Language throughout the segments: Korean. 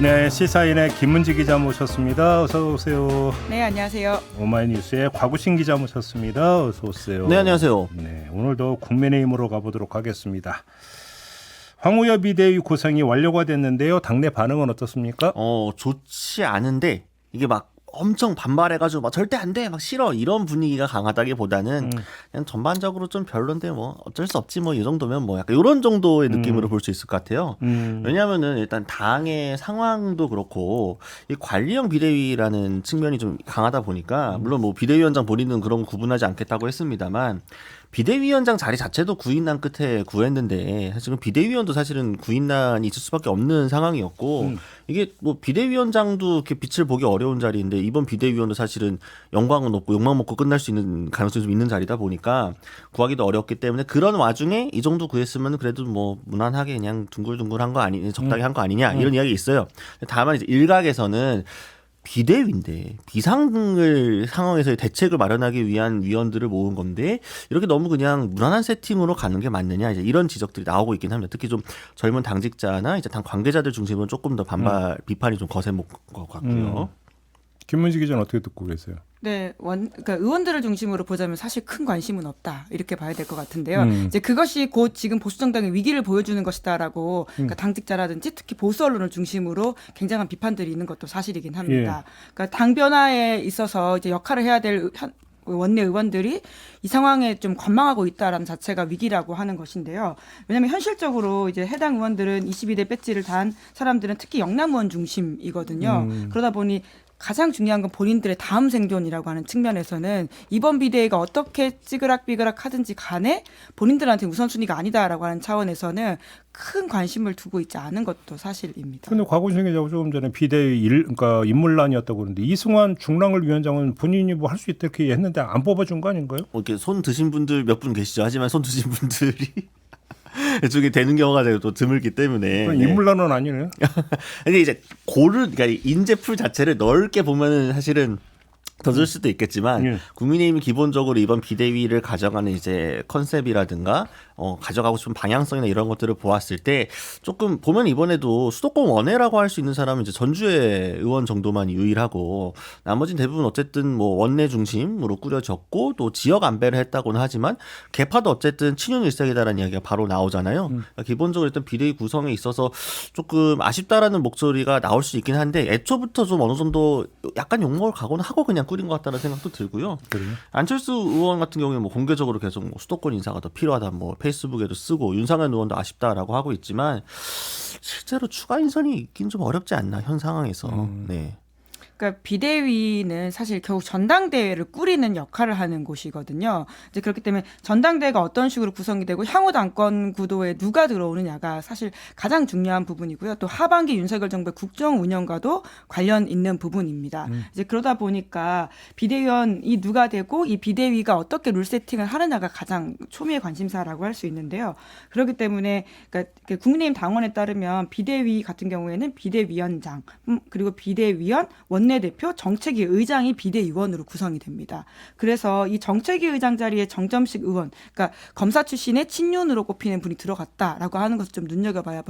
네, 시사인의 김문지 기자 모셨습니다. 어서 오세요. 네, 안녕하세요. 오마이뉴스의 곽우신 기자 모셨습니다. 어서 오세요. 네, 안녕하세요. 네, 오늘도 국민의힘으로 가보도록 하겠습니다. 황우여 비대위 구성이 완료가 됐는데요. 당내 반응은 어떻습니까? 좋지 않은데 이게 막 엄청 반발해가지고 막 절대 안 돼, 막 싫어 이런 분위기가 강하다기보다는 그냥 전반적으로 좀 별론데 뭐 어쩔 수 없지 뭐 이 정도면 뭐 약간 이런 정도의 느낌으로 볼 수 있을 것 같아요. 왜냐하면은 일단 당의 상황도 그렇고 이 관리형 비대위라는 측면이 좀 강하다 보니까 물론 뭐 비대위원장 본인은 그런 거 구분하지 않겠다고 했습니다만. 비대위원장 자리 자체도 구인난 끝에 구했는데 사실은 비대위원도 사실은 구인난이 있을 수밖에 없는 상황이었고 이게 뭐 비대위원장도 이렇게 빛을 보기 어려운 자리인데 이번 비대위원도 사실은 영광은 없고 욕망 먹고 끝날 수 있는 가능성이 좀 있는 자리다 보니까 구하기도 어렵기 때문에 그런 와중에 이 정도 구했으면 그래도 뭐 무난하게 그냥 둥글둥글한 거 아니 적당히 한 거 아니냐 이런 이야기 있어요. 다만 이제 일각에서는 비대위인데 비상을 상황에서의 대책을 마련하기 위한 위원들을 모은 건데 이렇게 너무 그냥 무난한 세팅으로 가는 게 맞느냐 이제 이런 지적들이 나오고 있긴 합니다. 특히 좀 젊은 당직자나 이제 당 관계자들 중심으로 조금 더 반발 비판이 좀 거세질 것 같고요. 김문지 기자는 어떻게 듣고 계세요? 네, 그러니까 의원들을 중심으로 보자면 사실 큰 관심은 없다 이렇게 봐야 될 것 같은데요. 이제 그것이 곧 지금 보수 정당의 위기를 보여주는 것이다라고 그러니까 당직자라든지 특히 보수 언론을 중심으로 굉장한 비판들이 있는 것도 사실이긴 합니다. 그러니까 당 변화에 있어서 이제 역할을 해야 될 원내 의원들이 이 상황에 좀 관망하고 있다라는 자체가 위기라고 하는 것인데요. 왜냐하면 현실적으로 이제 해당 의원들은 22대 배지를 단 사람들은 특히 영남 의원 중심이거든요. 그러다 보니 가장 중요한 건 본인들의 다음 생존이라고 하는 측면에서는 이번 비대위가 어떻게 찌그락비그락 하든지 간에 본인들한테 우선순위가 아니다라고 하는 차원에서는 큰 관심을 두고 있지 않은 것도 사실입니다. 그런데 곽우신 기자가 조금 전에 비대위 그러니까 인물난이었다고 그러는데 이승환 중랑을 위원장은 본인이 뭐 할 수 있다 이렇게 했는데 안 뽑아준 거 아닌가요? 이렇게 손 드신 분들 몇 분 계시죠. 하지만 손 드신 분들이 중에 되는 경우가 또 드물기 때문에 인물난은 아니네요. 근데 이제 그러니까 인재풀 자체를 넓게 보면은 사실은 더 줄 수도 있겠지만 국민의힘이 기본적으로 이번 비대위를 가져가는 이제 컨셉이라든가 가져가고 싶은 방향성이나 이런 것들을 보았을 때 조금 보면 이번에도 수도권 원내라고 할 수 있는 사람은 이제 전주의 의원 정도만 유일하고 나머지는 대부분 어쨌든 뭐 원내 중심으로 꾸려졌고 또 지역 안배를 했다고는 하지만 개파도 어쨌든 친윤 일색이다라는 이야기가 바로 나오잖아요. 그러니까 기본적으로 일단 비대위 구성에 있어서 조금 아쉽다라는 목소리가 나올 수 있긴 한데 애초부터 좀 어느 정도 약간 욕먹을 각오는 하고 그냥 꾸린 것 같다는 생각도 들고요. 그래요? 안철수 의원 같은 경우에 뭐 공개적으로 계속 뭐 수도권 인사가 더 필요하다, 뭐 페이스북에도 쓰고 윤상현 의원도 아쉽다라고 하고 있지만 실제로 추가 인선이 있긴 좀 어렵지 않나 현 상황에서. 네. 그러니까 비대위는 사실 결국 전당대회를 꾸리는 역할을 하는 곳이거든요. 이제 그렇기 때문에 전당대회가 어떤 식으로 구성이 되고 향후 당권 구도에 누가 들어오느냐가 사실 가장 중요한 부분이고요. 또 하반기 윤석열 정부의 국정 운영과도 관련 있는 부분입니다. 이제 그러다 보니까 비대위원이 누가 되고 이 비대위가 어떻게 룰 세팅을 하느냐가 가장 초미의 관심사라고 할 수 있는데요. 그렇기 때문에 그러니까 국민의힘 당원에 따르면 비대위 같은 경우에는 비대위원장 그리고 비대위원 원내대표, 정책위 의장이 비대위원으로 구성이 됩니다. 그래서 이 정책위 의장 자리에 정점식 의원, 그러니까 검사 출신의 친윤으로 꼽히는 분이 들어갔다라고 하는 것을 좀 눈여겨봐야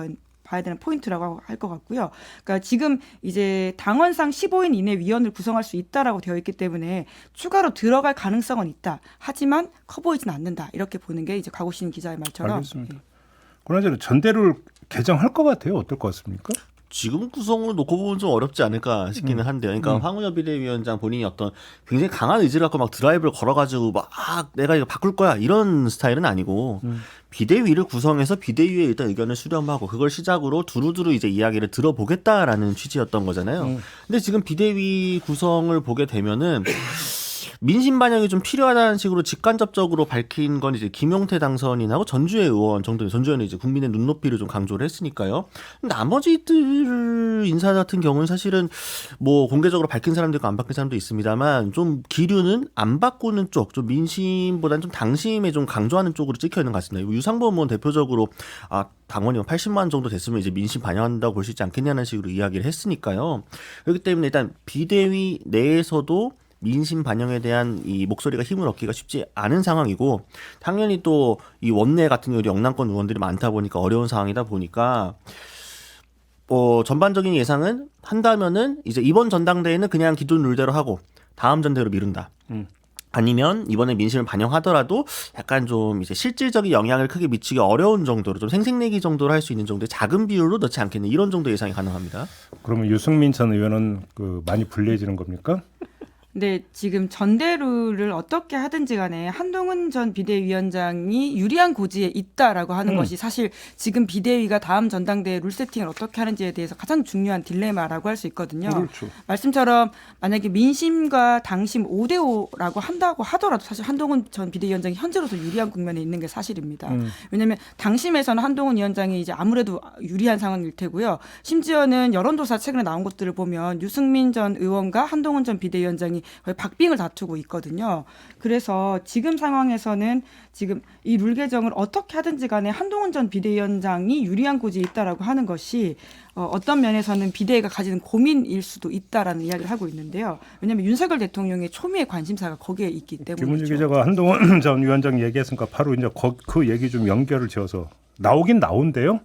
되는 포인트라고 할 것 같고요. 그러니까 지금 이제 당원상 15인 이내 위원을 구성할 수 있다라고 되어 있기 때문에 추가로 들어갈 가능성은 있다. 하지만 커 보이진 않는다. 이렇게 보는 게 이제 곽우신 기자의 말처럼. 알겠습니다. 그러나 전대를 개정할 것 같아요. 어떨 것 같습니까? 지금 구성을 놓고 보면 좀 어렵지 않을까 싶기는 한데요. 그러니까 황운여 비대위원장 본인이 어떤 굉장히 강한 의지를 갖고 막 드라이브를 걸어가지고 막 내가 이거 바꿀 거야 이런 스타일은 아니고 비대위를 구성해서 비대위에 일단 의견을 수렴하고 그걸 시작으로 두루두루 이제 이야기를 들어보겠다라는 취지였던 거잖아요. 근데 지금 비대위 구성을 보게 되면은 민심 반영이 좀 필요하다는 식으로 직간접적으로 밝힌 건 이제 김용태 당선인하고 전주의 의원 정도, 전주의원은 이제 국민의 눈높이를 좀 강조를 했으니까요. 나머지들 인사 같은 경우는 사실은 뭐 공개적으로 밝힌 사람도 있고 안 밝힌 사람도 있습니다만 좀 기류는 안 바꾸는 쪽, 좀 민심보다는 좀 당심에 좀 강조하는 쪽으로 찍혀 있는 것 같습니다. 유상범 의원 대표적으로 당원이 80만 정도 됐으면 이제 민심 반영한다고 볼 수 있지 않겠냐는 식으로 이야기를 했으니까요. 그렇기 때문에 일단 비대위 내에서도 민심 반영에 대한 이 목소리가 힘을 얻기가 쉽지 않은 상황이고 당연히 또 이 원내 같은 경우 영남권 의원들이 많다 보니까 어려운 상황이다 보니까 전반적인 예상은 한다면은 이제 이번 전당대회는 그냥 기존 룰대로 하고 다음 전대로 미룬다. 아니면 이번에 민심을 반영하더라도 약간 좀 이제 실질적인 영향을 크게 미치기 어려운 정도로 좀 생색내기 정도로 할 수 있는 정도의 작은 비율로 넣지 않겠냐 이런 정도 예상이 가능합니다. 그러면 유승민 전 의원은 많이 불리해지는 겁니까? 근데 지금 전대룰을 어떻게 하든지 간에 한동훈 전 비대위원장이 유리한 고지에 있다라고 하는 것이 사실 지금 비대위가 다음 전당대회 룰 세팅을 어떻게 하는지에 대해서 가장 중요한 딜레마라고 할 수 있거든요. 그렇죠. 말씀처럼 만약에 민심과 당심 5대5라고 한다고 하더라도 사실 한동훈 전 비대위원장이 현재로서 유리한 국면에 있는 게 사실입니다. 왜냐하면 당심에서는 한동훈 위원장이 이제 아무래도 유리한 상황일 테고요. 심지어는 여론조사 최근에 나온 것들을 보면 유승민 전 의원과 한동훈 전 비대위원장이 거의 박빙을 다투고 있거든요. 그래서 지금 상황에서는 지금 이 룰 개정을 어떻게 하든지 간에 한동훈 전 비대위원장이 유리한 고지에 있다라고 하는 것이 어떤 면에서는 비대위가 가지는 고민일 수도 있다라는 이야기를 하고 있는데요. 왜냐하면 윤석열 대통령의 초미의 관심사가 거기에 있기 때문이죠. 김은지 기자가 한동훈 전 위원장 얘기했으니까 바로 이제 그 얘기 좀 연결을 지어서 나오긴 나온대요.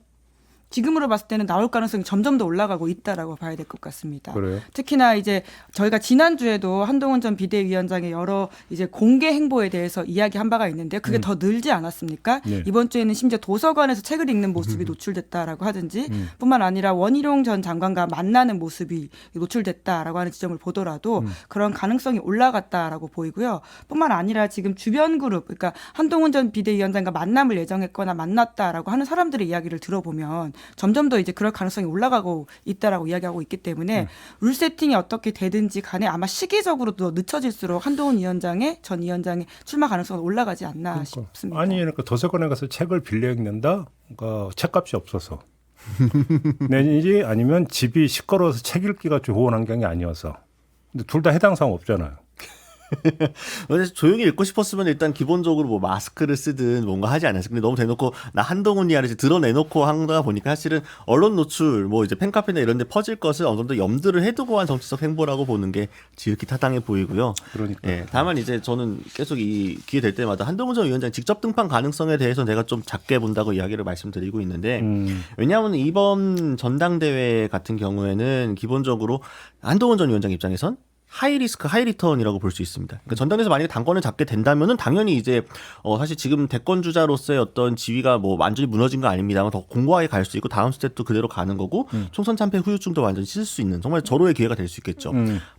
지금으로 봤을 때는 나올 가능성이 점점 더 올라가고 있다라고 봐야 될 것 같습니다. 그래요? 특히나 이제 저희가 지난주에도 한동훈 전 비대위원장의 여러 이제 공개 행보에 대해서 이야기한 바가 있는데요. 그게 더 늘지 않았습니까? 네. 이번 주에는 심지어 도서관에서 책을 읽는 모습이 노출됐다라고 하든지 뿐만 아니라 원희룡 전 장관과 만나는 모습이 노출됐다라고 하는 지점을 보더라도 그런 가능성이 올라갔다라고 보이고요. 뿐만 아니라 지금 주변 그룹, 그러니까 한동훈 전 비대위원장과 만남을 예정했거나 만났다라고 하는 사람들의 이야기를 들어보면 점점 더 이제 그럴 가능성이 올라가고 있다라고 이야기하고 있기 때문에 룰 세팅이 어떻게 되든지 간에 아마 시기적으로도 늦춰질수록 한동훈 전 위원장의 출마 가능성은 올라가지 않나 싶습니다. 아니 그러니까 도서관에 가서 책을 빌려 읽는다. 그러니까 책값이 없어서. 내지 아니면 집이 시끄러워서 책 읽기가 좋은 환경이 아니어서. 근데 둘 다 해당 사항 없잖아요. 조용히 읽고 싶었으면 일단 기본적으로 뭐 마스크를 쓰든 뭔가 하지 않았어요. 근데 너무 대놓고 나 한동훈이야 이제 드러내놓고 한다 보니까 사실은 언론 노출 뭐 이제 팬카페나 이런 데 퍼질 것을 어느 정도 염두를 해두고 한 정치적 행보라고 보는 게 지극히 타당해 보이고요. 그러니까. 예, 다만 이제 저는 계속 이 기회 될 때마다 한동훈 전 위원장 직접 등판 가능성에 대해서 내가 좀 작게 본다고 이야기를 말씀드리고 있는데 왜냐하면 이번 전당대회 같은 경우에는 기본적으로 한동훈 전 위원장 입장에선 하이리스크 하이리턴이라고 볼 수 있습니다. 그러니까 전당에서 만약에 당권을 잡게 된다면은 당연히 이제 사실 지금 대권 주자로서의 어떤 지위가 뭐 완전히 무너진 거 아닙니다만 더 공고하게 갈 수 있고 다음 스텝도 그대로 가는 거고 총선 참패 후유증도 완전히 씻을 수 있는 정말 절호의 기회가 될 수 있겠죠.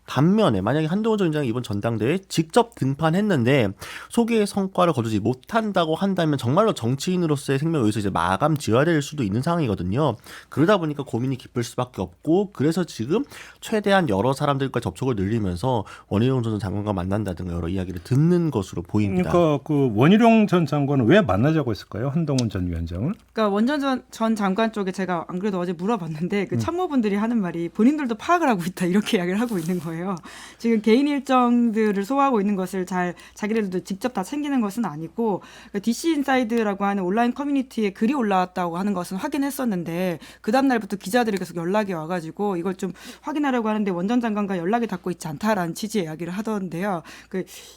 반면에 만약에 한동훈 전 위원장이 이번 전당대회에 직접 등판했는데 소기의 성과를 거두지 못한다고 한다면 정말로 정치인으로서의 생명을 여기서 이제 마감 지어야 될 수도 있는 상황이거든요. 그러다 보니까 고민이 깊을 수밖에 없고 그래서 지금 최대한 여러 사람들과 접촉을 늘리면서 원희룡 전 장관과 만난다든가 여러 이야기를 듣는 것으로 보입니다. 그러니까 그 원희룡 전 장관은 왜 만나자고 했을까요? 한동훈 전 위원장을? 그러니까 원전 전 장관 쪽에 제가 안 그래도 어제 물어봤는데 그 참모분들이 하는 말이 본인들도 파악을 하고 있다 이렇게 이야기를 하고 있는 거예요. 지금 개인 일정들을 소화하고 있는 것을 잘 자기네들도 직접 다 챙기는 것은 아니고 DC 인사이드라고 하는 온라인 커뮤니티에 글이 올라왔다고 하는 것은 확인했었는데 그 다음 날부터 기자들이 계속 연락이 와가지고 이걸 좀 확인하려고 하는데 원전 장관과 연락이 닿고 있지 않다라는 취지의 이야기를 하던데요.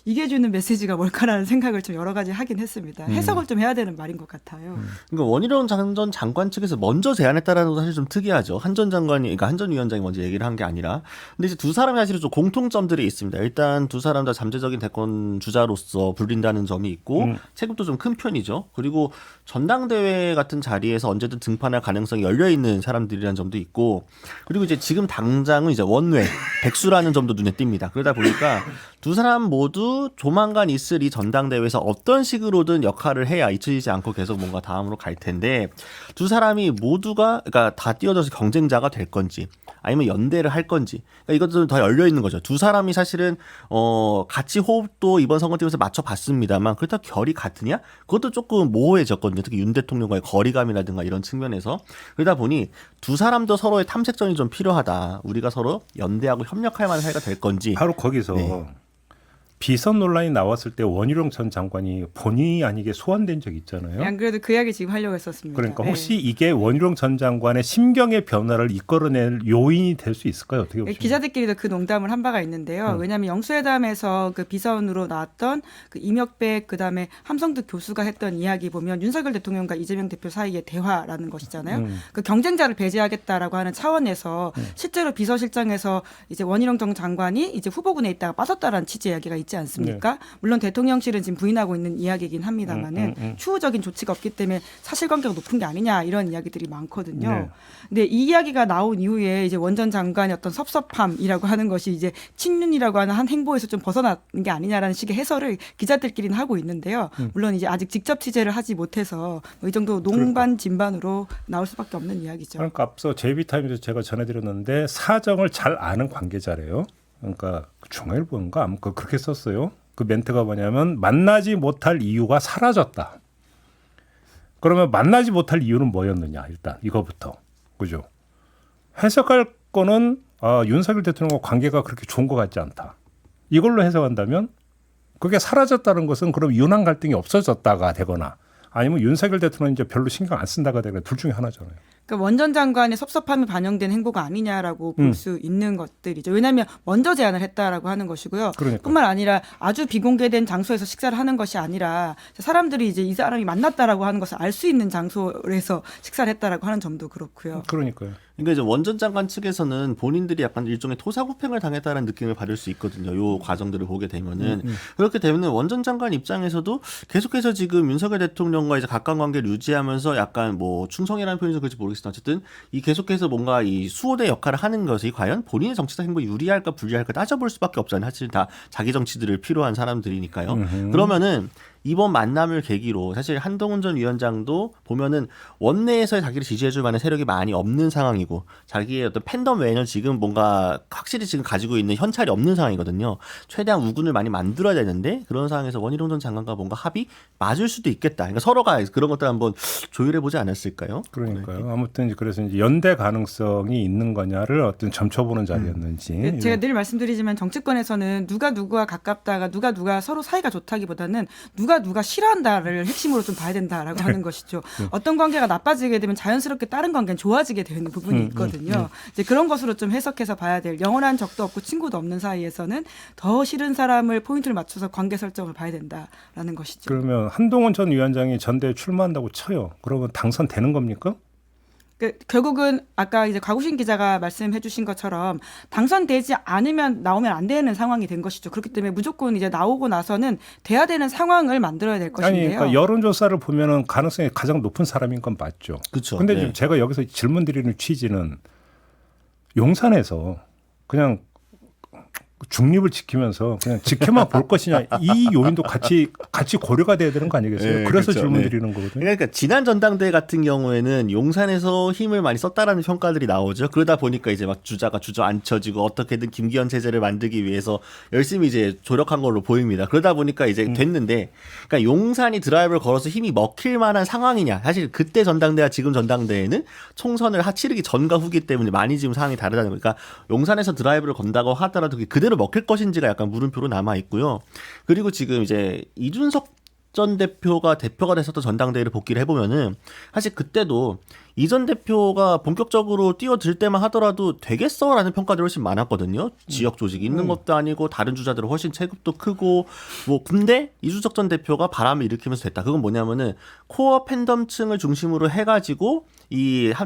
이게 주는 메시지가 뭘까라는 생각을 좀 여러 가지 하긴 했습니다. 해석을 좀 해야 되는 말인 것 같아요. 그러니까 원희룡 전 장관 측에서 먼저 제안했다라는 것도 사실 좀 특이하죠. 한 전 장관이, 그러니까 한 전 위원장이 먼저 얘기를 한 게 아니라. 근데 이제 두 사람이 사실은 좀 공통점들이 있습니다. 일단 두 사람 다 잠재적인 대권 주자로서 불린다는 점이 있고 체급도 좀 큰 편이죠. 그리고 전당대회 같은 자리에서 언제든 등판할 가능성이 열려 있는 사람들이라는 점도 있고, 그리고 이제 지금 당장은 이제 원외 백수라는 점도 눈에 띕니다. 그러다 보니까 두 사람 모두 조만간 있을 이 전당대회에서 어떤 식으로든 역할을 해야 잊혀지지 않고 계속 뭔가 다음으로 갈 텐데 두 사람이 모두가 그러니까 다 뛰어들어서 경쟁자가 될 건지 아니면 연대를 할 건지 그러니까 이것도 더 열려 있는 거죠. 두 사람이 사실은 같이 호흡도 이번 선거 때문에 맞춰봤습니다만 그렇다고 결이 같으냐? 그것도 조금 모호해졌거든요. 특히 윤 대통령과의 거리감이라든가 이런 측면에서 그러다 보니 두 사람도 서로의 탐색전이 좀 필요하다. 우리가 서로 연대하고 협력할 만한 사이가 될 건지 바로 거기서 네. 비선 논란이 나왔을 때 원희룡 전 장관이 본의 아니게 소환된 적이 있잖아요. 안 그래도 그 이야기 지금 하려고 했었습니다. 그러니까 네. 혹시 이게 원희룡 전 장관의 심경의 변화를 이끌어낼 요인이 될 수 있을까요? 어떻게 보십니까? 기자들끼리도 그 농담을 한 바가 있는데요. 왜냐하면 영수회담에서 그 비선으로 나왔던 그 임혁백 그다음에 함성득 교수가 했던 이야기 보면 윤석열 대통령과 이재명 대표 사이의 대화라는 것이잖아요. 그 경쟁자를 배제하겠다라고 하는 차원에서 실제로 비서실장에서 이제 원희룡 전 장관이 이제 후보군에 있다가 빠졌다라는 취지의 이야기가 있지 않습니까? 물론 대통령실은 지금 부인하고 있는 이야기이긴 합니다만은 추후적인 조치가 없기 때문에 사실관계가 높은 게 아니냐 이런 이야기들이 많거든요. 네. 근데 이 이야기가 나온 이후에 이제 원 전 장관의 어떤 섭섭함이라고 하는 것이 이제 친윤이라고 하는 한 행보에서 좀 벗어난 게 아니냐라는 식의 해설을 기자들끼리는 하고 있는데요. 물론 이제 아직 직접 취재를 하지 못해서 이 정도 농반 진반으로 나올 수밖에 없는 이야기죠. 그러니까 앞서 JB타임에서 제가 전해드렸는데 사정을 잘 아는 관계자래요. 그러니까 중앙일보인가 아무튼 그렇게 썼어요. 그 멘트가 뭐냐면 만나지 못할 이유가 사라졌다. 그러면 만나지 못할 이유는 뭐였느냐 일단 이거부터 그죠? 해석할 거는 윤석열 대통령과 관계가 그렇게 좋은 것 같지 않다. 이걸로 해석한다면 그게 사라졌다는 것은 그럼 윤한 갈등이 없어졌다가 되거나 아니면 윤석열 대통령이 이제 별로 신경 안 쓴다가 되거나 둘 중에 하나잖아요. 그러니까 원 전 장관의 섭섭함이 반영된 행보가 아니냐라고 볼 수 있는 것들이죠. 왜냐하면 먼저 제안을 했다라고 하는 것이고요. 그러니까. 뿐만 아니라 아주 비공개된 장소에서 식사를 하는 것이 아니라 사람들이 이제 이 사람이 만났다라고 하는 것을 알 수 있는 장소에서 식사를 했다라고 하는 점도 그렇고요. 그러니까요. 그러니까 이제 원 전 장관 측에서는 본인들이 약간 일종의 토사구팽을 당했다는 느낌을 받을 수 있거든요. 요 과정들을 보게 되면은 그렇게 되면은 원 전 장관 입장에서도 계속해서 지금 윤석열 대통령과 이제 가까운 관계를 유지하면서 약간 뭐 충성이라는 표현이 좀 그렇지 모르겠으나 어쨌든 이 계속해서 뭔가 이 수호대 역할을 하는 것이 과연 본인의 정치적 행보에 유리할까 불리할까 따져볼 수밖에 없잖아요. 사실 다 자기 정치들을 필요한 사람들이니까요. 그러면은 이번 만남을 계기로 사실 한동훈 전 위원장도 보면은 원내에서의 자기를 지지해줄 만한 세력이 많이 없는 상황이고 자기의 어떤 팬덤 외에는 지금 뭔가 확실히 지금 가지고 있는 현찰이 없는 상황이거든요. 최대한 우군을 많이 만들어야 되는데 그런 상황에서 원희룡 전 장관과 뭔가 합이 맞을 수도 있겠다. 그러니까 서로가 그런 것들 한번 조율해보지 않았을까요? 그러니까요. 아무튼 그래서 이제 연대 가능성이 있는 거냐를 어떤 점쳐보는 자리였는지. 제가 늘 말씀드리지만 정치권에서는 누가 누구와 가깝다가 누가 서로 사이가 좋다기보다는 누가 싫어한다를 핵심으로 좀 봐야 된다라고 하는 것이죠. 어떤 관계가 나빠지게 되면 자연스럽게 다른 관계는 좋아지게 되는 부분이 있거든요. 이제 그런 것으로 좀 해석해서 봐야 될 영원한 적도 없고 친구도 없는 사이에서는 더 싫은 사람을 포인트를 맞춰서 관계 설정을 봐야 된다라는 것이죠. 그러면 한동훈 전 위원장이 전대에 출마한다고 쳐요. 그러면 당선되는 겁니까? 결국은 아까 이제 곽우신 기자가 말씀해 주신 것처럼 당선되지 않으면 나오면 안 되는 상황이 된 것이죠. 그렇기 때문에 무조건 이제 나오고 나서는 돼야 되는 상황을 만들어야 될 것인데요. 아니, 그러니까 여론조사를 보면은 가능성이 가장 높은 사람인 건 맞죠. 그렇죠. 근데 네. 지금 제가 여기서 질문 드리는 취지는 용산에서 그냥 중립을 지키면서 그냥 지켜만 볼 것이냐 이 요인도 같이 고려가 돼야 되는 거 아니겠어요? 네, 그래서 그렇죠. 질문 네. 드리는 거거든요. 그러니까 지난 전당대회 같은 경우에는 용산에서 힘을 많이 썼다라는 평가들이 나오죠. 그러다 보니까 이제 막 주자가 주저앉혀지고 어떻게든 김기현 체제를 만들기 위해서 열심히 이제 조력한 걸로 보입니다. 그러다 보니까 이제 됐는데, 그러니까 용산이 드라이브를 걸어서 힘이 먹힐 만한 상황이냐? 사실 그때 전당대회와 지금 전당대회는 총선을 치르기 전과 후기 때문에 많이 지금 상황이 다르다는 거니까 용산에서 드라이브를 건다고 하더라도 그대로 먹힐 것인지가 약간 물음표로 남아 있고요. 그리고 지금 이제 이준석 전 대표가 됐었던 전당대회를 복귀를 해보면은 사실 그때도 이 전 대표가 본격적으로 뛰어들 때만 하더라도 되겠어라는 평가들이 훨씬 많았거든요. 지역 조직이 있는 것도 아니고 다른 주자들은 훨씬 체급도 크고 뭐 근데 이준석 전 대표가 바람을 일으키면서 됐다. 그건 뭐냐면은 코어 팬덤층을 중심으로 해가지고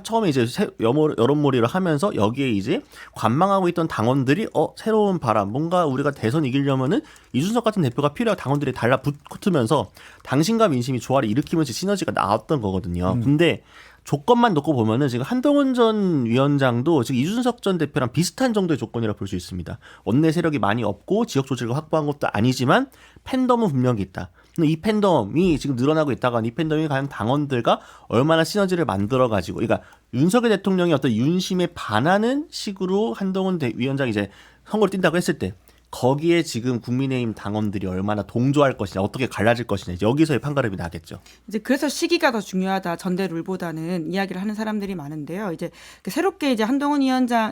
처음에 이제 여론몰이를 하면서 여기에 이제 관망하고 있던 당원들이 새로운 바람 뭔가 우리가 대선 이기려면은 이준석 같은 대표가 필요하고 당원들이 달라붙으면서 당신과 민심이 조화를 일으키면서 시너지가 나왔던 거거든요. 근데 조건만 놓고 보면은 지금 한동훈 전 위원장도 지금 이준석 전 대표랑 비슷한 정도의 조건이라 볼 수 있습니다. 원내 세력이 많이 없고 지역 조직을 확보한 것도 아니지만 팬덤은 분명히 있다. 근데 이 팬덤이 지금 늘어나고 있다가 이 팬덤이 과연 당원들과 얼마나 시너지를 만들어가지고, 그러니까 윤석열 대통령이 어떤 윤심에 반하는 식으로 한동훈 위원장이 이제 선거를 뛴다고 했을 때 거기에 지금 국민의힘 당원들이 얼마나 동조할 것이냐, 어떻게 갈라질 것이냐, 이제 여기서의 판가름이 나겠죠. 이제 그래서 시기가 더 중요하다 전대 룰보다는 이야기를 하는 사람들이 많은데요. 이제 새롭게 이제 한동훈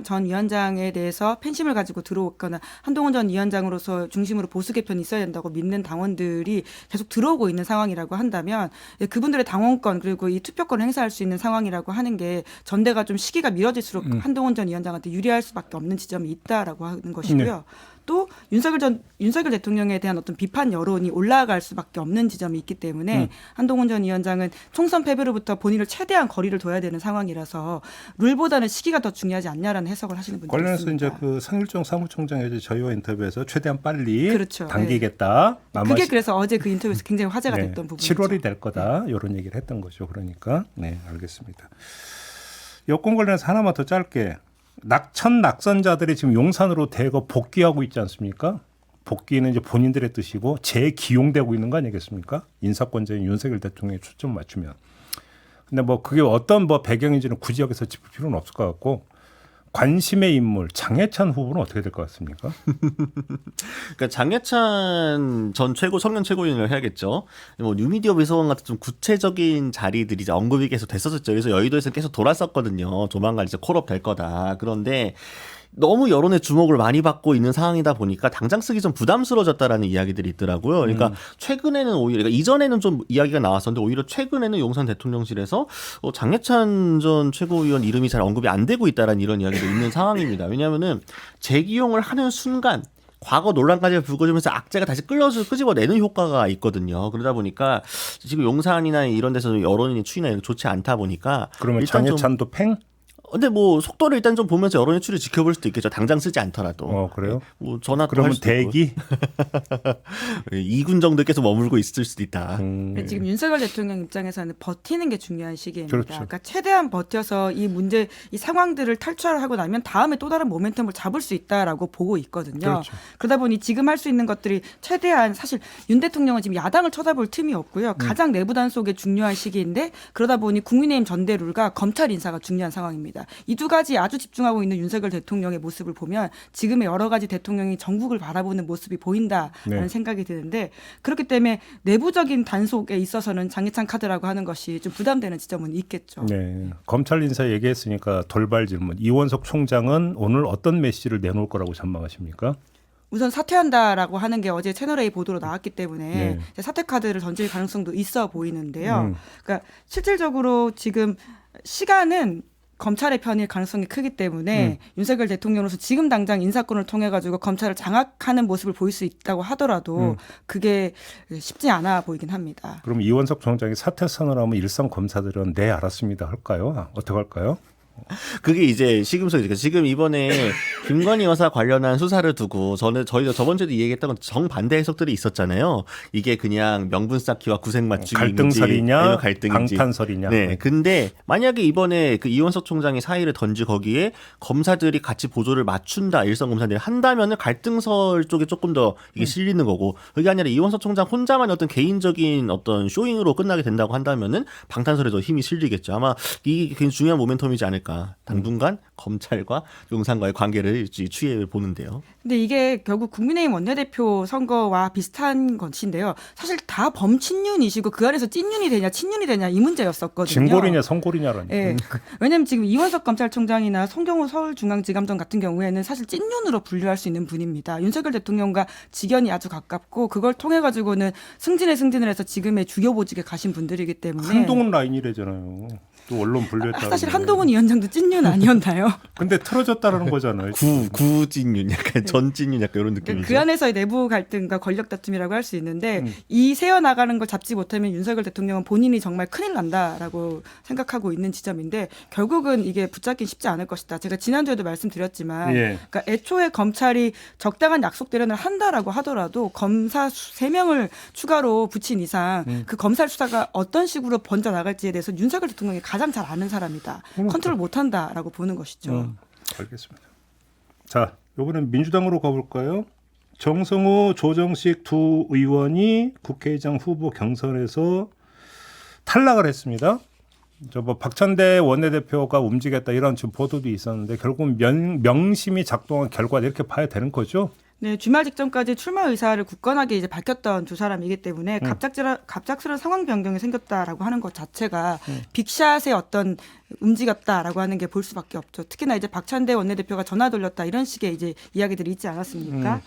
전 위원장에 대해서 팬심을 가지고 들어오거나 한동훈 전 위원장으로서 중심으로 보수 개편이 있어야 된다고 믿는 당원들이 계속 들어오고 있는 상황이라고 한다면 그분들의 당원권 그리고 이 투표권을 행사할 수 있는 상황이라고 하는 게 전대가 좀 시기가 미뤄질수록 한동훈 전 위원장한테 유리할 수밖에 없는 지점이 있다라고 하는 것이고요. 네. 또 윤석열 대통령에 대한 어떤 비판 여론이 올라갈 수밖에 없는 지점이 있기 때문에 한동훈 전 위원장은 총선 패배로부터 본인을 최대한 거리를 둬야 되는 상황이라서 룰보다는 시기가 더 중요하지 않냐라는 해석을 하시는 분들이 관련해서 있습니다. 이제 그 성일종 사무총장이 이제 저희와 인터뷰에서 최대한 빨리 그렇죠. 당기겠다. 아마 그게 그래서 어제 그 인터뷰에서 굉장히 화제가 됐던 부분이죠. 7월이 될 거다. 이런 얘기를 했던 거죠. 그러니까 네, 알겠습니다. 여권 관련해서 하나만 더 짧게. 낙선자들이 지금 용산으로 대거 복귀하고 있지 않습니까? 복귀는 이제 본인들의 뜻이고 재기용되고 있는 거 아니겠습니까? 인사권자인 윤석열 대통령에 초점 맞추면. 근데 뭐 그게 어떤 뭐 배경인지는 굳이 여기서 짚을 필요는 없을 것 같고 관심의 인물 장해찬 후보는 어떻게 될 것 같습니까? 그러니까 장해찬 전 청년 최고위원을 해야겠죠. 뭐 뉴미디어 비서관 같은 좀 구체적인 자리들이 이제 언급이 계속 됐었죠. 그래서 여의도에서 계속 돌았었거든요. 조만간 이제 콜업 될 거다. 그런데 너무 여론의 주목을 많이 받고 있는 상황이다 보니까 당장 쓰기 좀 부담스러워졌다라는 이야기들이 있더라고요. 그러니까 최근에는 오히려 그러니까 이전에는 좀 이야기가 나왔었는데 오히려 최근에는 용산 대통령실에서 장해찬 전 최고위원 이름이 잘 언급이 안 되고 있다라는 이런 이야기도 있는 상황입니다. 왜냐하면은 재기용을 하는 순간 과거 논란까지 불거지면서 악재가 다시 끄집어내는 효과가 있거든요. 그러다 보니까 지금 용산이나 이런 데서 여론이 추이나 좋지 않다 보니까 그러면 일단 장해찬도 팽? 근데 뭐 속도를 일단 좀 보면서 여론의 추이를 지켜볼 수도 있겠죠. 당장 쓰지 않더라도. 그래요? 뭐 전화 그러면 대기? 2군 정도 계속 머물고 있을 수도 있다. 근데 지금 윤석열 대통령 입장에서는 버티는 게 중요한 시기입니다. 그렇죠. 그러니까 최대한 버텨서 이 문제, 이 상황들을 탈출하고 나면 다음에 또 다른 모멘텀을 잡을 수 있다라고 보고 있거든요. 그렇죠. 그러다 보니 지금 할 수 있는 것들이 최대한 사실 윤 대통령은 지금 야당을 쳐다볼 틈이 없고요. 가장 내부 단속의 중요한 시기인데 그러다 보니 국민의힘 전대룰과 검찰 인사가 중요한 상황입니다. 이 두 가지 아주 집중하고 있는 윤석열 대통령의 모습을 보면 지금의 여러 가지 대통령이 전국을 바라보는 모습이 보인다라는 생각이 드는데 그렇기 때문에 내부적인 단속에 있어서는 장해찬 카드라고 하는 것이 좀 부담되는 지점은 있겠죠. 네. 검찰 인사 얘기했으니까 돌발 질문. 이원석 총장은 오늘 어떤 메시지를 내놓을 거라고 전망하십니까? 우선 사퇴한다라고 하는 게 어제 채널A 보도로 나왔기 때문에 사퇴 카드를 던질 가능성도 있어 보이는데요. 그러니까 실질적으로 지금 시간은 검찰의 편일 가능성이 크기 때문에 윤석열 대통령으로서 지금 당장 인사권을 통해 가지고 검찰을 장악하는 모습을 보일 수 있다고 하더라도 그게 쉽지 않아 보이긴 합니다. 그럼 이원석 총장이 사퇴 선언하면 일선 검사들은 네 알았습니다 할까요? 어떻게 할까요? 그게 이제 시금석이죠. 지금 이번에 김건희 여사 관련한 수사를 두고 저희가 저번 주에도 얘기했던 건 정반대 해석들이 있었잖아요. 이게 그냥 명분 쌓기와 구색 맞추기 갈등설이냐, 갈등인지. 방탄설이냐. 네. 근데 만약에 이번에 그 이원석 총장이 사의를 던지 거기에 검사들이 같이 보조를 맞춘다, 일선 검사들이 한다면은 갈등설 쪽에 조금 더 이게 실리는 거고 그게 아니라 이원석 총장 혼자만 어떤 개인적인 어떤 쇼잉으로 끝나게 된다고 한다면은 방탄설에 더 힘이 실리겠죠. 아마 이게 굉장히 중요한 모멘텀이지 않을까. 당분간 검찰과 용산과의 관계를 추이해 보는데요. 근데 이게 결국 국민의힘 원내대표 선거와 비슷한 것인데요. 사실 다 범친윤이시고 그 안에서 찐윤이 되냐 친윤이 되냐 이 문제였었거든요. 진골이냐 성골이냐라니. 네. 왜냐하면 지금 이원석 검찰총장이나 송경호 서울중앙지검장 같은 경우에는 사실 찐윤으로 분류할 수 있는 분입니다. 윤석열 대통령과 직연이 아주 가깝고 그걸 통해 가지고는 승진을 해서 지금의 주요 보직에 가신 분들이기 때문에 한동훈 라인이래잖아요. 또 언론 분류했다. 사실 한동훈 위원장도 찐윤 아니었나요? 근데 틀어졌다라는 거잖아요. 구진윤 약간 전진윤 약간 이런 느낌이죠. 그 안에서의 내부 갈등과 권력 다툼이라고 할 수 있는데 이 새어나가는 걸 잡지 못하면 윤석열 대통령은 본인이 정말 큰일 난다라고 생각하고 있는 지점인데 결국은 이게 붙잡긴 쉽지 않을 것이다. 제가 지난주에도 말씀드렸지만 그러니까 애초에 검찰이 적당한 약속 대련을 한다라고 하더라도 검사 3명을 추가로 붙인 이상 그 검찰 수사가 어떤 식으로 번져나갈지에 대해서 윤석열 대통령이 가장 잘 아는 사람이다. 컨트롤 못한다라고 보는 것이죠. 알겠습니다. 자, 이번엔 민주당으로 가볼까요? 정성호, 조정식 두 의원이 국회의장 후보 경선에서 탈락을 했습니다. 뭐 박찬대 원내대표가 움직였다 이런 지금 보도도 있었는데 결국 명심이 작동한 결과 이렇게 봐야 되는 거죠? 네, 주말 직전까지 출마 의사를 굳건하게 이제 밝혔던 두 사람이기 때문에 갑작스러운 상황 변경이 생겼다라고 하는 것 자체가 빅샷의 어떤 움직였다라고 하는 게 볼 수밖에 없죠. 특히나 이제 박찬대 원내대표가 전화 돌렸다 이런 식의 이제 이야기들이 있지 않았습니까?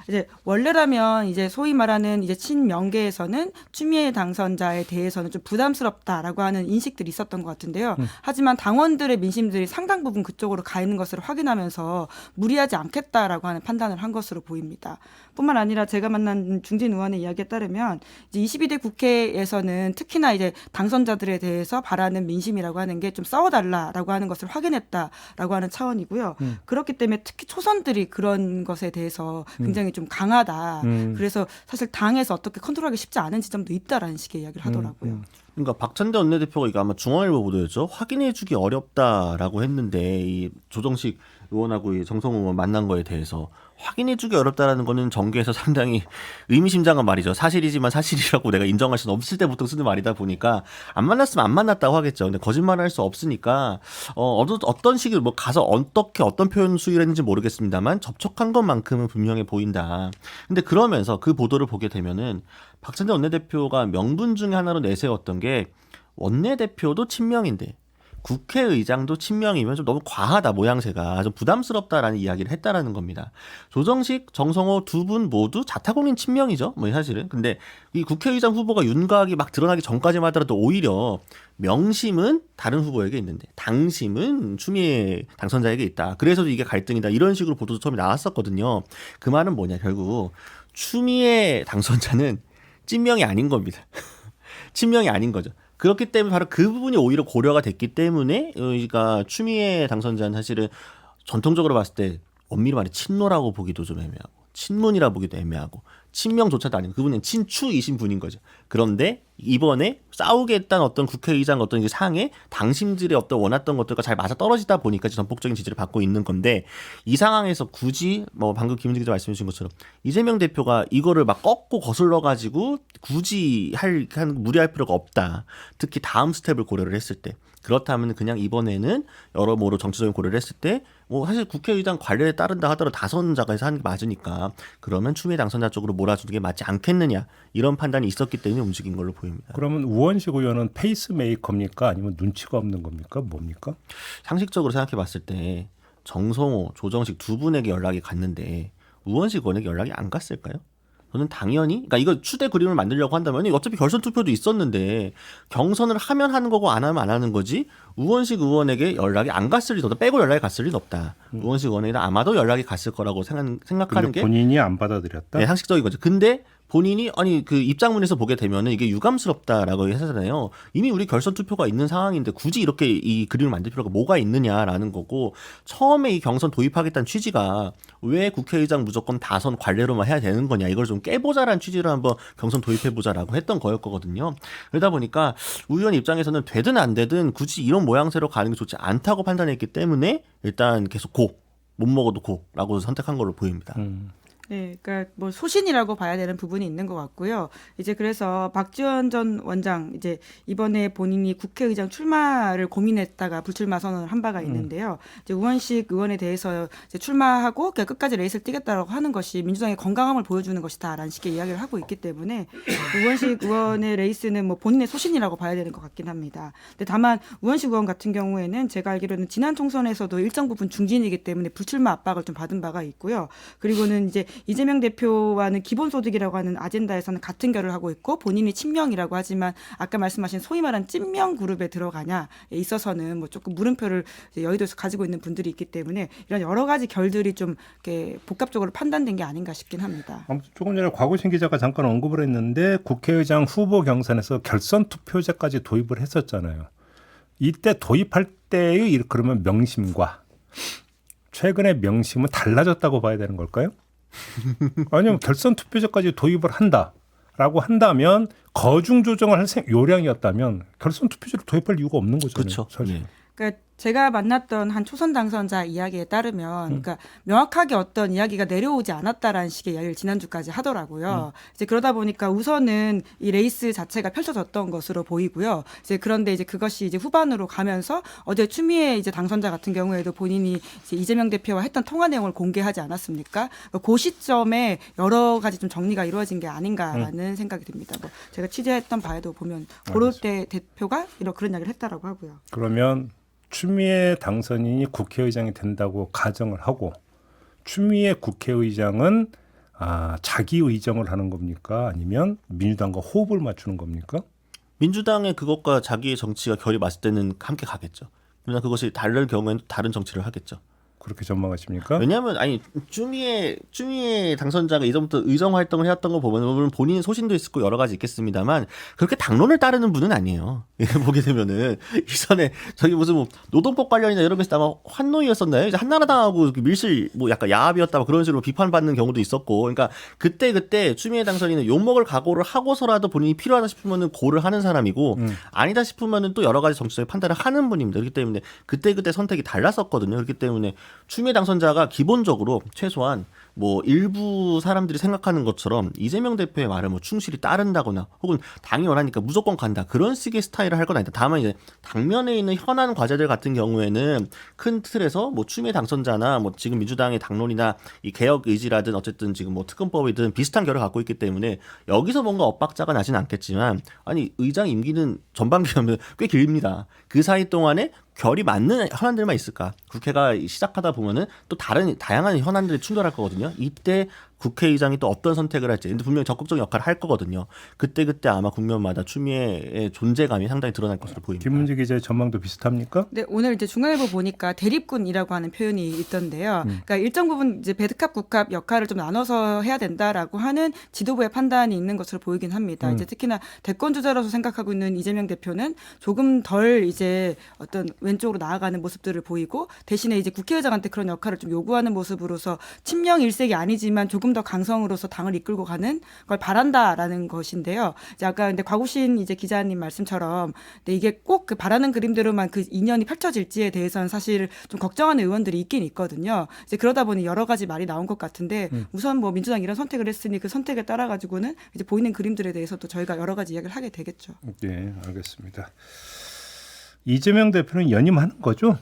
이제 원래라면 이제 소위 말하는 이제 친명계에서는 추미애 당선자에 대해서는 좀 부담스럽다라고 하는 인식들이 있었던 것 같은데요. 하지만 당원들의 민심들이 상당 부분 그쪽으로 가 있는 것을 확인하면서 무리하지 않겠다라고 하는 판단을 한 것으로 보입니다. 뿐만 아니라 제가 만난 중진 의원의 이야기에 따르면 이제 22대 국회에서는 특히나 이제 당선자들에 대해서 바라는 민심이라고 하는 게 좀 싸워달라라고 하는 것을 확인했다라고 하는 차원이고요. 그렇기 때문에 특히 초선들이 그런 것에 대해서 굉장히 좀 강하다. 그래서 사실 당에서 어떻게 컨트롤하기 쉽지 않은 지점도 있다라는 식의 이야기를 하더라고요. 그러니까 박찬대 원내대표가 이거 아마 중앙일보 보도였죠. 확인해주기 어렵다라고 했는데 이 조정식 의원하고 이 정성호 의원 만난 거에 대해서 확인해주기 어렵다라는 거는 정계에서 상당히 의미심장한 말이죠. 사실이지만 사실이라고 내가 인정할 수는 없을 때 보통 쓰는 말이다 보니까 안 만났으면 안 만났다고 하겠죠. 근데 거짓말을 할 수 없으니까 어떤 식으로 뭐 가서 어떻게 어떤 표현 수위를 했는지 모르겠습니다만 접촉한 것만큼은 분명해 보인다. 근데 그러면서 그 보도를 보게 되면은 박찬대 원내대표가 명분 중에 하나로 내세웠던 게 원내대표도 친명인데 국회의장도 친명이면 좀 너무 과하다 모양새가 좀 부담스럽다라는 이야기를 했다라는 겁니다. 조정식, 정성호 두 분 모두 자타공인 친명이죠. 뭐 사실은. 근데 이 국회의장 후보가 윤곽이 막 드러나기 전까지만 하더라도 오히려 명심은 다른 후보에게 있는데 당심은 추미애 당선자에게 있다. 그래서 이게 갈등이다. 이런 식으로 보도도 처음에 나왔었거든요. 그 말은 뭐냐 결국 추미애 당선자는 찐명이 아닌 겁니다. 친명이 아닌 거죠. 그렇기 때문에 바로 그 부분이 오히려 고려가 됐기 때문에 그러니까 추미애 당선자는 사실은 전통적으로 봤을 때 엄밀히 말해 친노라고 보기도 좀 애매하고 친문이라 보기도 애매하고 친명조차도 아니고 그분은 친추이신 분인 거죠. 그런데 이번에 싸우게 했다는 어떤 국회의장 어떤 이제 상에 당심들의 어떤 원했던 것들과 잘 맞아 떨어지다 보니까 전폭적인 지지를 받고 있는 건데 이 상황에서 굳이 뭐 방금 김은지 기자 말씀해 주신 것처럼 이재명 대표가 이거를 막 꺾고 거슬러 가지고 굳이 무리할 필요가 없다. 특히 다음 스텝을 고려를 했을 때 그렇다면 그냥 이번에는 여러모로 정치적인 고려를 했을 때 뭐 사실 국회의장 관례에 따른다 하더라도 다선자가 해서 하는 게 맞으니까 그러면 추미애 당선자 쪽으로 몰아주는 게 맞지 않겠느냐 이런 판단이 있었기 때문에 움직인 걸로 보입니다. 그러면 우원식 의원은 페이스메이커입니까? 아니면 눈치가 없는 겁니까? 뭡니까? 상식적으로 생각해 봤을 때 정성호, 조정식 두 분에게 연락이 갔는데 우원식 의원에게 연락이 안 갔을까요? 저는 당연히 그러니까 이거 추대 그림을 만들려고 한다면 어차피 결선 투표도 있었는데 경선을 하면 하는 거고 안 하면 안 하는 거지 우원식 의원에게 연락이 안 갔을 리도 없다. 빼고 연락이 갔을 리는 없다. 우원식 의원에게는 아마도 연락이 갔을 거라고 생각하는 게 본인이 안 받아들였다? 네, 상식적인 거죠. 근데 본인이 아니 그 입장문에서 보게 되면은 이게 유감스럽다라고 하잖아요. 이미 우리 결선 투표가 있는 상황인데 굳이 이렇게 이 그림을 만들 필요가 뭐가 있느냐라는 거고 처음에 이 경선 도입하겠다는 취지가 왜 국회의장 무조건 다선 관례로만 해야 되는 거냐 이걸 좀 깨보자라는 취지로 한번 경선 도입해보자라고 했던 거였거든요. 그러다 보니까 우 의원 입장에서는 되든 안 되든 굳이 이런 모양새로 가는 게 좋지 않다고 판단했기 때문에 일단 계속 못 먹어도 고라고 선택한 걸로 보입니다. 네, 그러니까 뭐 소신이라고 봐야 되는 부분이 있는 것 같고요. 이제 그래서 박지원 전 원장 이제 이번에 본인이 국회의장 출마를 고민했다가 불출마 선언을 한 바가 있는데요. 이제 우원식 의원에 대해서 이제 출마하고 그냥 끝까지 레이스를 뛰겠다라고 하는 것이 민주당의 건강함을 보여주는 것이다라는 식의 이야기를 하고 있기 때문에 우원식 의원의 레이스는 뭐 본인의 소신이라고 봐야 되는 것 같긴 합니다. 근데 다만 우원식 의원 같은 경우에는 제가 알기로는 지난 총선에서도 일정 부분 중진이기 때문에 불출마 압박을 좀 받은 바가 있고요. 그리고는 이제 이재명 대표와는 기본소득이라고 하는 아젠다에서는 같은 결을 하고 있고 본인이 친명이라고 하지만 아까 말씀하신 소위 말한 찐명 그룹에 들어가냐에 있어서는 뭐 조금 물음표를 이제 여의도에서 가지고 있는 분들이 있기 때문에 이런 여러 가지 결들이 좀 이렇게 복합적으로 판단된 게 아닌가 싶긴 합니다. 아무튼 조금 전에 곽우신 기자가 잠깐 언급을 했는데 국회의장 후보 경선에서 결선 투표제까지 도입을 했었잖아요. 이때 도입할 때의 그러면 명심과 최근의 명심은 달라졌다고 봐야 되는 걸까요? 아니면 결선 투표제까지 도입을 한다라고 한다면 거중 조정을 할 요량이었다면 결선 투표제를 도입할 이유가 없는 거잖아요. 그렇죠. 네. 그러니까 제가 만났던 한 초선 당선자 이야기에 따르면, 그러니까 명확하게 어떤 이야기가 내려오지 않았다라는 식의 이야기를 지난주까지 하더라고요. 이제 그러다 보니까 우선은 이 레이스 자체가 펼쳐졌던 것으로 보이고요. 이제 그런데 이제 그것이 이제 후반으로 가면서 어제 추미애 이제 당선자 같은 경우에도 본인이 이제 이재명 대표와 했던 통화 내용을 공개하지 않았습니까? 그 시점에 여러 가지 좀 정리가 이루어진 게 아닌가라는 생각이 듭니다. 뭐 제가 취재했던 바에도 보면 고를 때 대표가 그런 이야기를 했다라고 하고요. 그러면 추미애 당선인이 국회의장이 된다고 가정을 하고 추미애 국회의장은 자기 의정을 하는 겁니까? 아니면 민주당과 호흡을 맞추는 겁니까? 민주당의 그것과 자기의 정치가 결이 맞을 때는 함께 가겠죠. 그러나 그것이 다른 경우에는 다른 정치를 하겠죠. 그렇게 전망하십니까? 왜냐하면 추미애 당선자가 이전부터 의정 활동을 해왔던 거 보면 본인 소신도 있었고 여러 가지 있겠습니다만 그렇게 당론을 따르는 분은 아니에요. 보게 되면은 이전에 저기 무슨 뭐 노동법 관련이나 이런 거 있을 때 아마 환노위였었나요? 이제 한나라당하고 밀실 뭐 약간 야합이었다 그런 식으로 비판받는 경우도 있었고, 그러니까 그때 추미애 당선인은 욕먹을 각오를 하고서라도 본인이 필요하다 싶으면은 고를 하는 사람이고 아니다 싶으면은 또 여러 가지 정치적인 판단을 하는 분입니다. 그렇기 때문에 그때 선택이 달랐었거든요. 그렇기 때문에 추미애 당선자가 기본적으로 최소한 뭐 일부 사람들이 생각하는 것처럼 이재명 대표의 말을 뭐 충실히 따른다거나 혹은 당이 원하니까 무조건 간다 그런 식의 스타일을 할 건 아니다. 다만 이제 당면에 있는 현안 과제들 같은 경우에는 큰 틀에서 뭐 추미애 당선자나 뭐 지금 민주당의 당론이나 이 개혁 의지라든 어쨌든 지금 뭐 특검법이든 비슷한 결을 갖고 있기 때문에 여기서 뭔가 엇박자가 나진 않겠지만 의장 임기는 전반기면 꽤 깁니다. 그 사이 동안에 결이 맞는 현안들만 있을까? 국회가 시작하다 보면은 또 다양한 현안들이 충돌할 거거든요. 이때 국회의장이 또 어떤 선택을 할지, 근데 분명히 적극적인 역할을 할 거거든요. 그때 아마 국면마다 추미애의 존재감이 상당히 드러날 것으로 보입니다. 김문재 기자의 전망도 비슷합니까? 네, 오늘 이제 중앙일보 보니까 대립군이라고 하는 표현이 있던데요. 그러니까 일정 부분 이제 배드캅 국캅 역할을 좀 나눠서 해야 된다라고 하는 지도부의 판단이 있는 것으로 보이긴 합니다. 이제 특히나 대권 주자로서 생각하고 있는 이재명 대표는 조금 덜 이제 어떤 왼쪽으로 나아가는 모습들을 보이고 대신에 이제 국회의장한테 그런 역할을 좀 요구하는 모습으로서 친명 일색이 아니지만 조금 더 강성으로서 당을 이끌고 가는 걸 바란다라는 것인데요. 이제 아까 근데 곽우신 이제 기자님 말씀처럼 이게 꼭 그 바라는 그림대로만 그 인연이 펼쳐질지에 대해서는 사실 좀 걱정하는 의원들이 있긴 있거든요. 이제 그러다 보니 여러 가지 말이 나온 것 같은데 우선 뭐 민주당이 이런 선택을 했으니 그 선택에 따라 가지고는 이제 보이는 그림들에 대해서도 저희가 여러 가지 이야기를 하게 되겠죠. 네, 알겠습니다. 이재명 대표는 연임하는 거죠?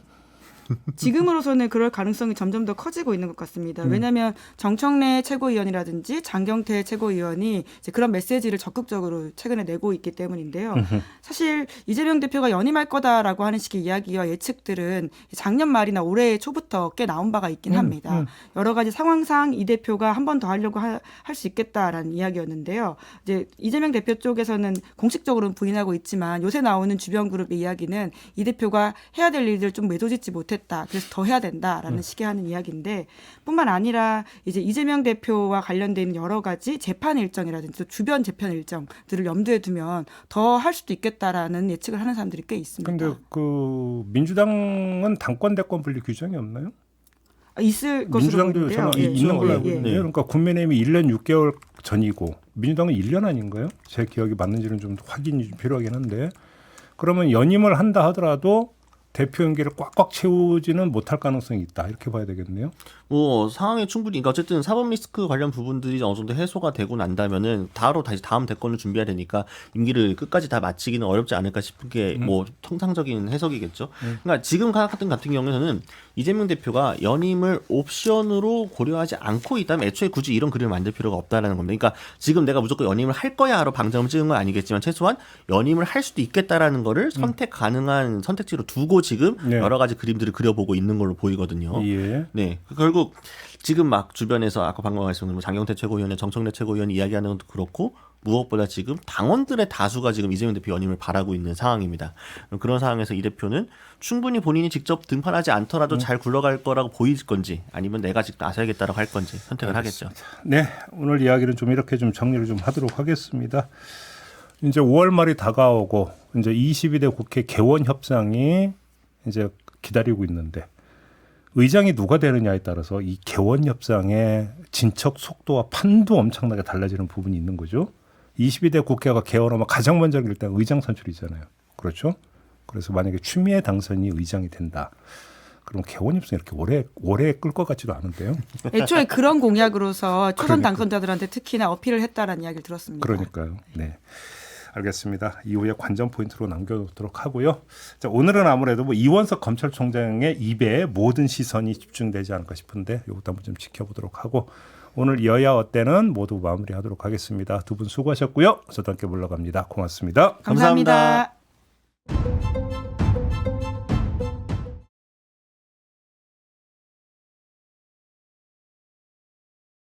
지금으로서는 그럴 가능성이 점점 더 커지고 있는 것 같습니다. 왜냐하면 정청래 최고위원이라든지 장경태 최고위원이 이제 그런 메시지를 적극적으로 최근에 내고 있기 때문인데요. 사실 이재명 대표가 연임할 거다라고 하는 식의 이야기와 예측들은 작년 말이나 올해 초부터 꽤 나온 바가 있긴 합니다. 여러 가지 상황상 이 대표가 한 번 더 하려고 할 수 있겠다라는 이야기였는데요. 이제 이재명 대표 쪽에서는 공식적으로는 부인하고 있지만 요새 나오는 주변 그룹의 이야기는 이 대표가 해야 될 일을 좀 매도짓지 못했다. 그래서 더 해야 된다라는 식의 하는 이야기인데 뿐만 아니라 이제 이재명 대표와 관련된 여러 가지 재판 일정이라든지 또 주변 재판 일정들을 염두에 두면 더 할 수도 있겠다라는 예측을 하는 사람들이 꽤 있습니다. 근데 그 민주당은 당권 대권 분리 규정이 없나요? 있을 것으로 민주당도 보이는데요. 저는 예. 있는 걸로 알고 예, 예. 있는데요. 그러니까 국민의힘이 1년 6개월 전이고 민주당은 1년 아닌가요? 제 기억이 맞는지는 좀 확인이 좀 필요하긴 한데 그러면 연임을 한다 하더라도 대표 연기를 꽉꽉 채우지는 못할 가능성이 있다. 이렇게 봐야 되겠네요. 뭐 상황이 충분히, 그러니까 어쨌든 사법 리스크 관련 부분들이 어느 정도 해소가 되고 난다면은 다시 다음 대권을 준비해야 되니까 임기를 끝까지 다 마치기는 어렵지 않을까 싶은 게 뭐 통상적인 해석이겠죠. 그러니까 지금 같은 경우에는 이재명 대표가 연임을 옵션으로 고려하지 않고 있다면 애초에 굳이 이런 그림을 만들 필요가 없다라는 겁니다. 그러니까 지금 내가 무조건 연임을 할 거야로 방점을 찍은 건 아니겠지만 최소한 연임을 할 수도 있겠다라는 거를 선택 가능한 선택지로 두고 지금 네. 여러 가지 그림들을 그려보고 있는 걸로 보이거든요. 예. 네, 결국 지금 막 주변에서 아까 방금 말씀드린 장경태 최고위원의 정청래 최고위원이 이야기하는 것도 그렇고 무엇보다 지금 당원들의 다수가 지금 이재명 대표 연임을 바라고 있는 상황입니다. 그런 상황에서 이 대표는 충분히 본인이 직접 등판하지 않더라도 잘 굴러갈 거라고 보일 건지 아니면 내가 직접 나서야겠다라고 할 건지 선택을 하겠죠. 네, 오늘 이야기는 좀 이렇게 좀 정리를 좀 하도록 하겠습니다. 이제 5월 말이 다가오고 이제 22대 국회 개원 협상이 이제 기다리고 있는데 의장이 누가 되느냐에 따라서 이 개원 협상의 진척 속도와 판도 엄청나게 달라지는 부분이 있는 거죠. 22대 국회가 개원하면 가장 먼저 일단 의장 선출이잖아요. 그렇죠? 그래서 만약에 추미애 당선이 의장이 된다. 그럼 개원 입성 이렇게 오래 끌 것 같지도 않은데요. 애초에 그런 공약으로서 초선 그러니까. 당선자들한테 특히나 어필을 했다라는 이야기를 들었습니다. 그러니까요. 네. 알겠습니다. 이후에 관전 포인트로 남겨놓도록 하고요. 자, 오늘은 아무래도 뭐 이원석 검찰총장의 입에 모든 시선이 집중되지 않을까 싶은데 이것도 한번 좀 지켜보도록 하고 오늘 여야 어때는 모두 마무리하도록 하겠습니다. 두 분 수고하셨고요. 저도 함께 물러갑니다. 고맙습니다. 감사합니다. 감사합니다.